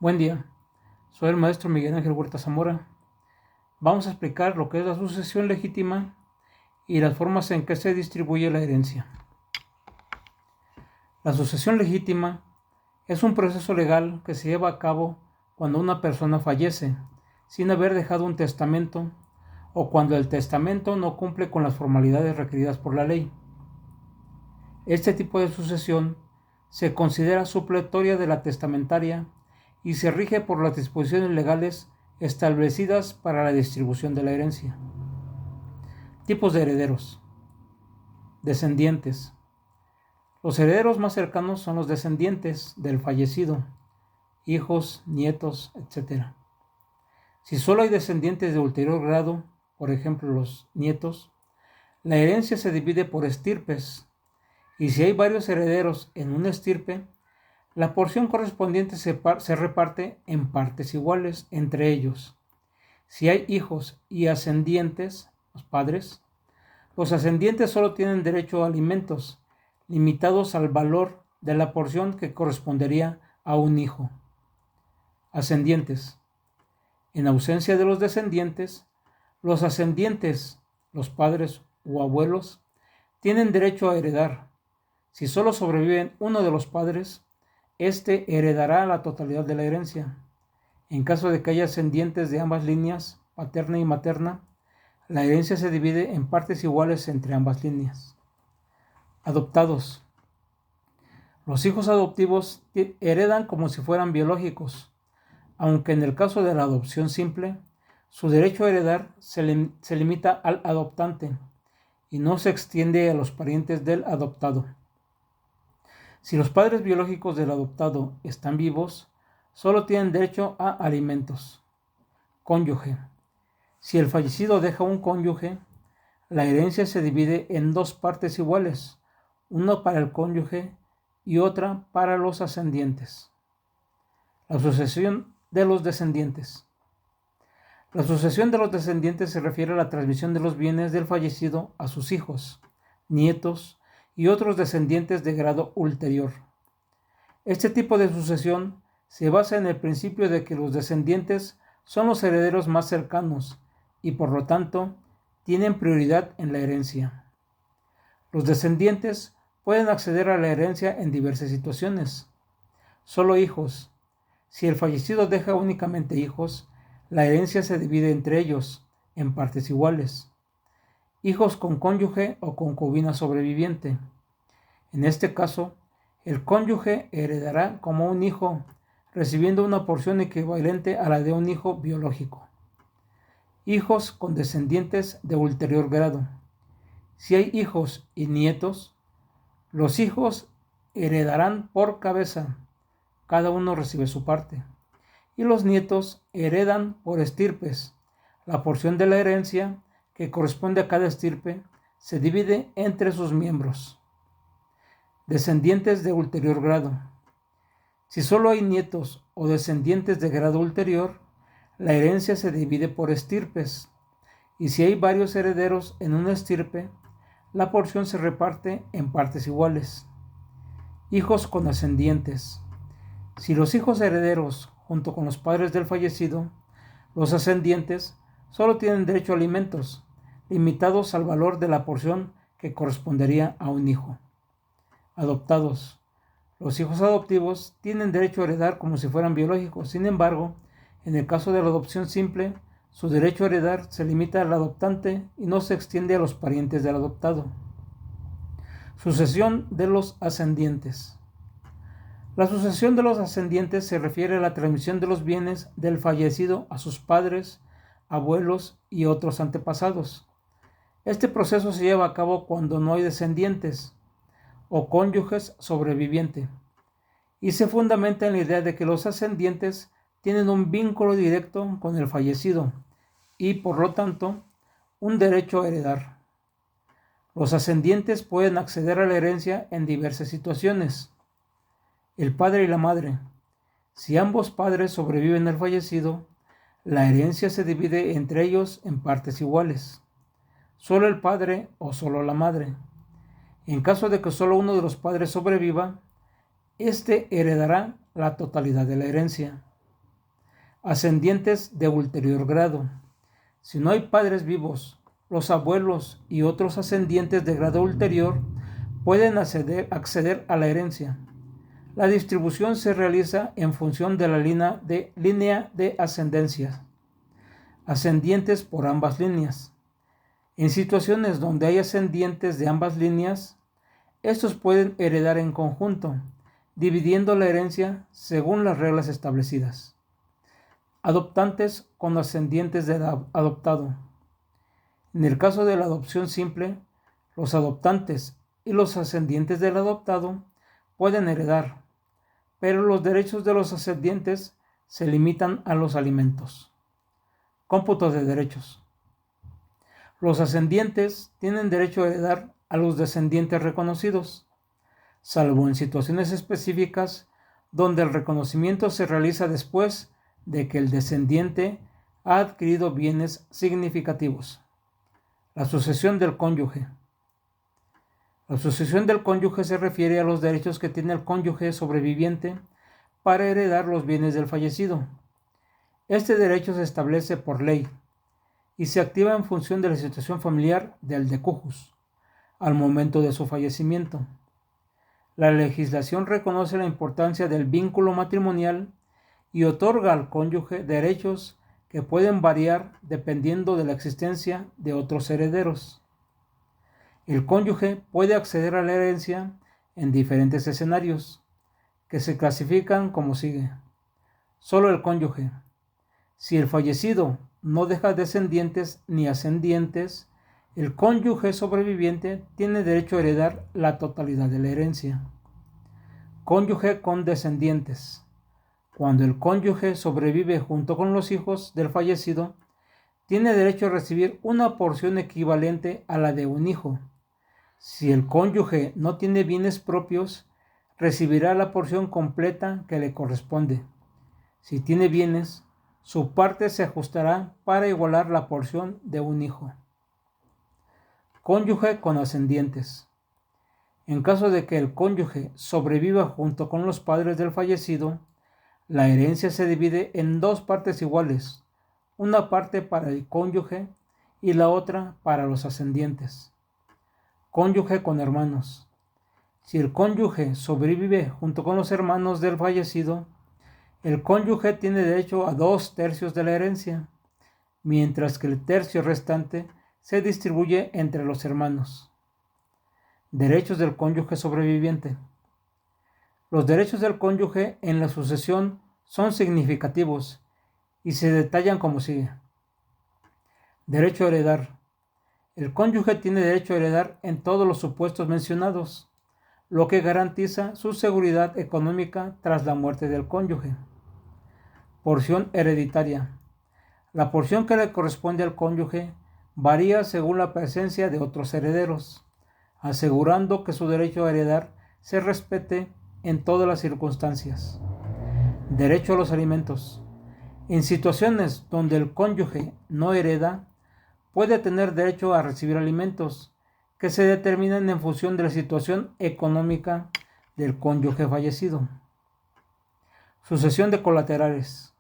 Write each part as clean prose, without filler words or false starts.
Buen día, soy el maestro Miguel Ángel Huerta Zamora. Vamos a explicar lo que es la sucesión legítima y las formas en que se distribuye la herencia. La sucesión legítima es un proceso legal que se lleva a cabo cuando una persona fallece sin haber dejado un testamento o cuando el testamento no cumple con las formalidades requeridas por la ley. Este tipo de sucesión se considera supletoria de la testamentaria y se rige por las disposiciones legales establecidas para la distribución de la herencia. Tipos de herederos. Descendientes. Los herederos más cercanos son los descendientes del fallecido, hijos, nietos, etc. Si solo hay descendientes de ulterior grado, por ejemplo los nietos, la herencia se divide por estirpes, y si hay varios herederos en una estirpe, la porción correspondiente se reparte en partes iguales entre ellos. Si hay hijos y ascendientes, los ascendientes solo tienen derecho a alimentos, limitados al valor de la porción que correspondería a un hijo. Ascendientes. En ausencia de los descendientes, los ascendientes, los padres o abuelos, tienen derecho a heredar. Si solo sobreviven uno de los padres, este heredará la totalidad de la herencia. En caso de que haya ascendientes de ambas líneas, paterna y materna, la herencia se divide en partes iguales entre ambas líneas. Adoptados. Los hijos adoptivos heredan como si fueran biológicos, aunque en el caso de la adopción simple, su derecho a heredar se limita al adoptante y no se extiende a los parientes del adoptado. Si los padres biológicos del adoptado están vivos, solo tienen derecho a alimentos. Cónyuge. Si el fallecido deja un cónyuge, la herencia se divide en dos partes iguales, una para el cónyuge y otra para los ascendientes. La sucesión de los descendientes. La sucesión de los descendientes se refiere a la transmisión de los bienes del fallecido a sus hijos, nietos y otros descendientes de grado ulterior. Este tipo de sucesión se basa en el principio de que los descendientes son los herederos más cercanos y por lo tanto tienen prioridad en la herencia. Los descendientes pueden acceder a la herencia en diversas situaciones. Solo hijos. Si el fallecido deja únicamente hijos, la herencia se divide entre ellos en partes iguales. Hijos con cónyuge o concubina sobreviviente. En este caso, el cónyuge heredará como un hijo, recibiendo una porción equivalente a la de un hijo biológico. Hijos con descendientes de ulterior grado. Si hay hijos y nietos, los hijos heredarán por cabeza, cada uno recibe su parte, y los nietos heredan por estirpes. La porción de la herencia que corresponde a cada estirpe se divide entre sus miembros. Descendientes de ulterior grado. Si solo hay nietos o descendientes de grado ulterior, la herencia se divide por estirpes, y si hay varios herederos en una estirpe, la porción se reparte en partes iguales. Hijos con ascendientes. Si los hijos herederos, junto con los padres del fallecido, los ascendientes, solo tienen derecho a alimentos, limitados al valor de la porción que correspondería a un hijo. Adoptados. Los hijos adoptivos tienen derecho a heredar como si fueran biológicos. Sin embargo, en el caso de la adopción simple, su derecho a heredar se limita al adoptante y no se extiende a los parientes del adoptado. Sucesión de los ascendientes. La sucesión de los ascendientes se refiere a la transmisión de los bienes del fallecido a sus padres, abuelos y otros antepasados. Este proceso se lleva a cabo cuando no hay descendientes o cónyuges sobrevivientes, y se fundamenta en la idea de que los ascendientes tienen un vínculo directo con el fallecido y, por lo tanto, un derecho a heredar. Los ascendientes pueden acceder a la herencia en diversas situaciones. El padre y la madre. Si ambos padres sobreviven al fallecido, la herencia se divide entre ellos en partes iguales. Solo el padre o solo la madre. En caso de que solo uno de los padres sobreviva, éste heredará la totalidad de la herencia. Ascendientes de ulterior grado. Si no hay padres vivos, los abuelos y otros ascendientes de grado ulterior pueden acceder a la herencia. La distribución se realiza en función de la línea de ascendencia. Ascendientes por ambas líneas. En situaciones donde hay ascendientes de ambas líneas, estos pueden heredar en conjunto, dividiendo la herencia según las reglas establecidas. Adoptantes con ascendientes del adoptado. En el caso de la adopción simple, los adoptantes y los ascendientes del adoptado pueden heredar, pero los derechos de los ascendientes se limitan a los alimentos. Cómputo de derechos. Los ascendientes tienen derecho a heredar a los descendientes reconocidos, salvo en situaciones específicas donde el reconocimiento se realiza después de que el descendiente ha adquirido bienes significativos. La sucesión del cónyuge. La sucesión del cónyuge se refiere a los derechos que tiene el cónyuge sobreviviente para heredar los bienes del fallecido. Este derecho se establece por ley y se activa en función de la situación familiar del decujus al momento de su fallecimiento. La legislación reconoce la importancia del vínculo matrimonial y otorga al cónyuge derechos que pueden variar dependiendo de la existencia de otros herederos. El cónyuge puede acceder a la herencia en diferentes escenarios, que se clasifican como sigue. Solo el cónyuge. Si el fallecido no deja descendientes ni ascendientes, el cónyuge sobreviviente tiene derecho a heredar la totalidad de la herencia. Cónyuge con descendientes. Cuando el cónyuge sobrevive junto con los hijos del fallecido, tiene derecho a recibir una porción equivalente a la de un hijo. Si el cónyuge no tiene bienes propios, recibirá la porción completa que le corresponde. Si tiene bienes, su parte se ajustará para igualar la porción de un hijo. Cónyuge con ascendientes. En caso de que el cónyuge sobreviva junto con los padres del fallecido, la herencia se divide en dos partes iguales, una parte para el cónyuge y la otra para los ascendientes. Cónyuge con hermanos. Si el cónyuge sobrevive junto con los hermanos del fallecido, el cónyuge tiene derecho a 2/3 de la herencia, mientras que el tercio restante se distribuye entre los hermanos. Derechos del cónyuge sobreviviente. Los derechos del cónyuge en la sucesión son significativos y se detallan como sigue. Derecho a heredar. El cónyuge tiene derecho a heredar en todos los supuestos mencionados, lo que garantiza su seguridad económica tras la muerte del cónyuge. Porción hereditaria. La porción que le corresponde al cónyuge varía según la presencia de otros herederos, asegurando que su derecho a heredar se respete en todas las circunstancias. Derecho a los alimentos. En situaciones donde el cónyuge no hereda, puede tener derecho a recibir alimentos que se determinan en función de la situación económica del cónyuge fallecido. Sucesión de colaterales.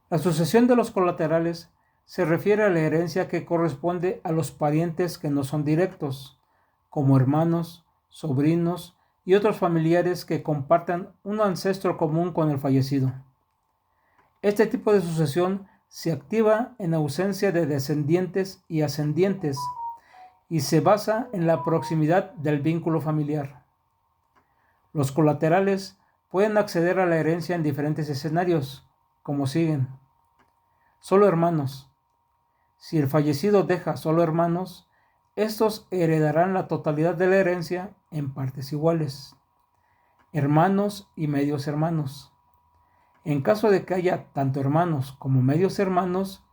La sucesión de los colaterales se refiere a la herencia que corresponde a los parientes que no son directos, como hermanos, sobrinos y otros familiares que compartan un ancestro común con el fallecido. Este tipo de sucesión se activa en ausencia de descendientes y ascendientes y se basa en la proximidad del vínculo familiar. Los colaterales pueden acceder a la herencia en diferentes escenarios, como siguen. Solo hermanos. Si el fallecido deja solo hermanos, estos heredarán la totalidad de la herencia en partes iguales. Hermanos y medios hermanos. En caso de que haya tanto hermanos como medios hermanos,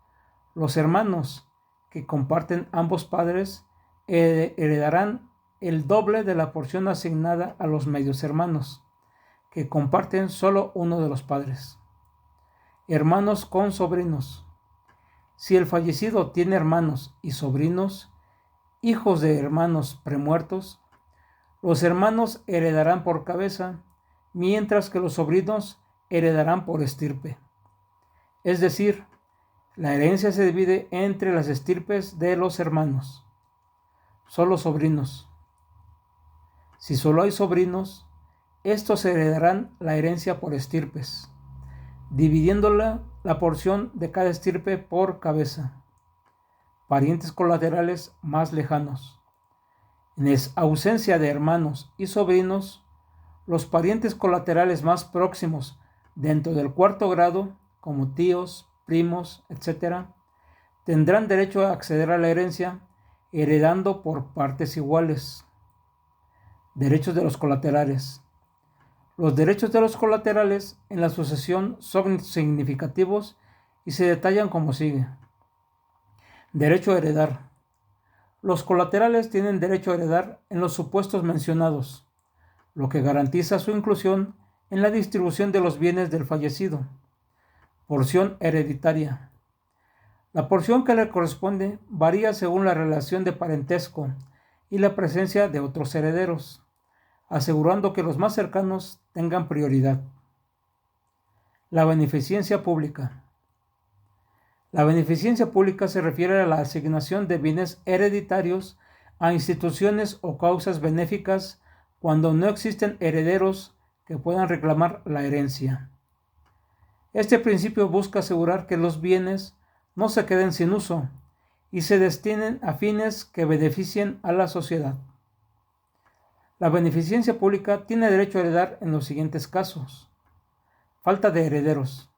los hermanos que comparten ambos padres heredarán el doble de la porción asignada a los medios hermanos, que comparten solo uno de los padres. Hermanos con sobrinos. Si el fallecido tiene hermanos y sobrinos, hijos de hermanos premuertos, los hermanos heredarán por cabeza, mientras que los sobrinos heredarán por estirpe. Es decir, la herencia se divide entre las estirpes de los hermanos. Solo sobrinos. Si solo hay sobrinos, estos heredarán la herencia por estirpes, dividiéndola la porción de cada estirpe por cabeza. Parientes colaterales más lejanos. En ausencia de hermanos y sobrinos, los parientes colaterales más próximos dentro del cuarto grado, como tíos, primos, etc., tendrán derecho a acceder a la herencia heredando por partes iguales. Derechos de los colaterales. Los derechos de los colaterales en la sucesión son significativos y se detallan como sigue. Derecho a heredar. Los colaterales tienen derecho a heredar en los supuestos mencionados, lo que garantiza su inclusión en la distribución de los bienes del fallecido. Porción hereditaria. La porción que le corresponde varía según la relación de parentesco y la presencia de otros herederos, asegurando que los más cercanos tengan prioridad. La beneficencia pública. La beneficencia pública se refiere a la asignación de bienes hereditarios a instituciones o causas benéficas cuando no existen herederos que puedan reclamar la herencia. Este principio busca asegurar que los bienes no se queden sin uso y se destinen a fines que beneficien a la sociedad. La beneficencia pública tiene derecho a heredar en los siguientes casos. Falta de herederos.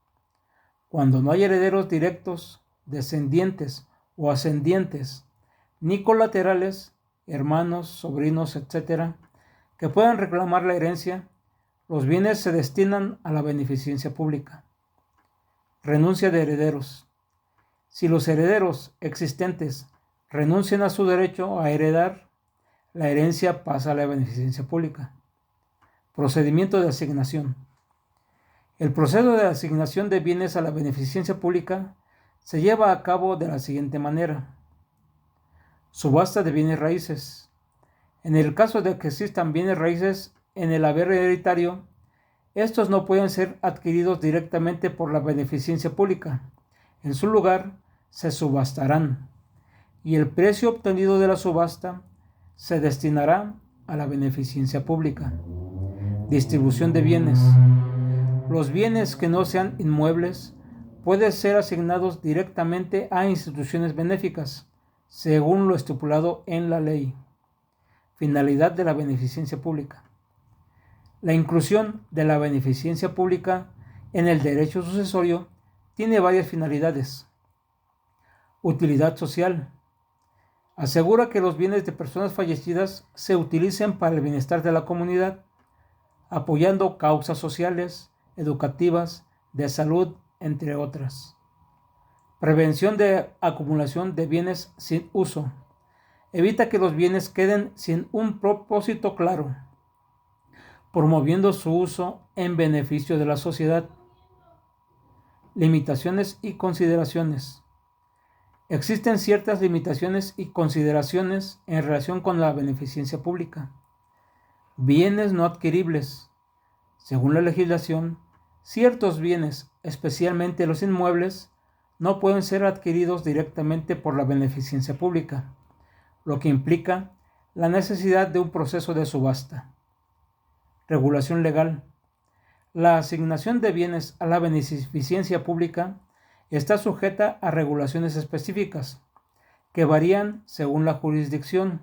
Cuando no hay herederos directos, descendientes o ascendientes, ni colaterales, hermanos, sobrinos, etc., que puedan reclamar la herencia, los bienes se destinan a la beneficencia pública. Renuncia de herederos. Si los herederos existentes renuncian a su derecho a heredar, la herencia pasa a la beneficencia pública. Procedimiento de asignación. El proceso de asignación de bienes a la beneficencia pública se lleva a cabo de la siguiente manera. Subasta de bienes raíces. En el caso de que existan bienes raíces en el haber hereditario, estos no pueden ser adquiridos directamente por la beneficencia pública. En su lugar, se subastarán, y el precio obtenido de la subasta se destinará a la beneficencia pública. Distribución de bienes. Los bienes que no sean inmuebles pueden ser asignados directamente a instituciones benéficas, según lo estipulado en la ley. Finalidad de la beneficencia pública. La inclusión de la beneficencia pública en el derecho sucesorio tiene varias finalidades. Utilidad social. Asegura que los bienes de personas fallecidas se utilicen para el bienestar de la comunidad, apoyando causas sociales, educativas, de salud, entre otras. Prevención de acumulación de bienes sin uso. Evita que los bienes queden sin un propósito claro, promoviendo su uso en beneficio de la sociedad. Limitaciones y consideraciones. Existen ciertas limitaciones y consideraciones en relación con la beneficencia pública. Bienes no adquiribles. Según la legislación, ciertos bienes, especialmente los inmuebles, no pueden ser adquiridos directamente por la beneficencia pública, lo que implica la necesidad de un proceso de subasta. Regulación legal. La asignación de bienes a la beneficencia pública está sujeta a regulaciones específicas, que varían según la jurisdicción,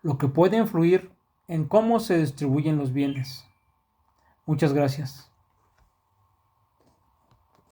lo que puede influir en cómo se distribuyen los bienes. Muchas gracias.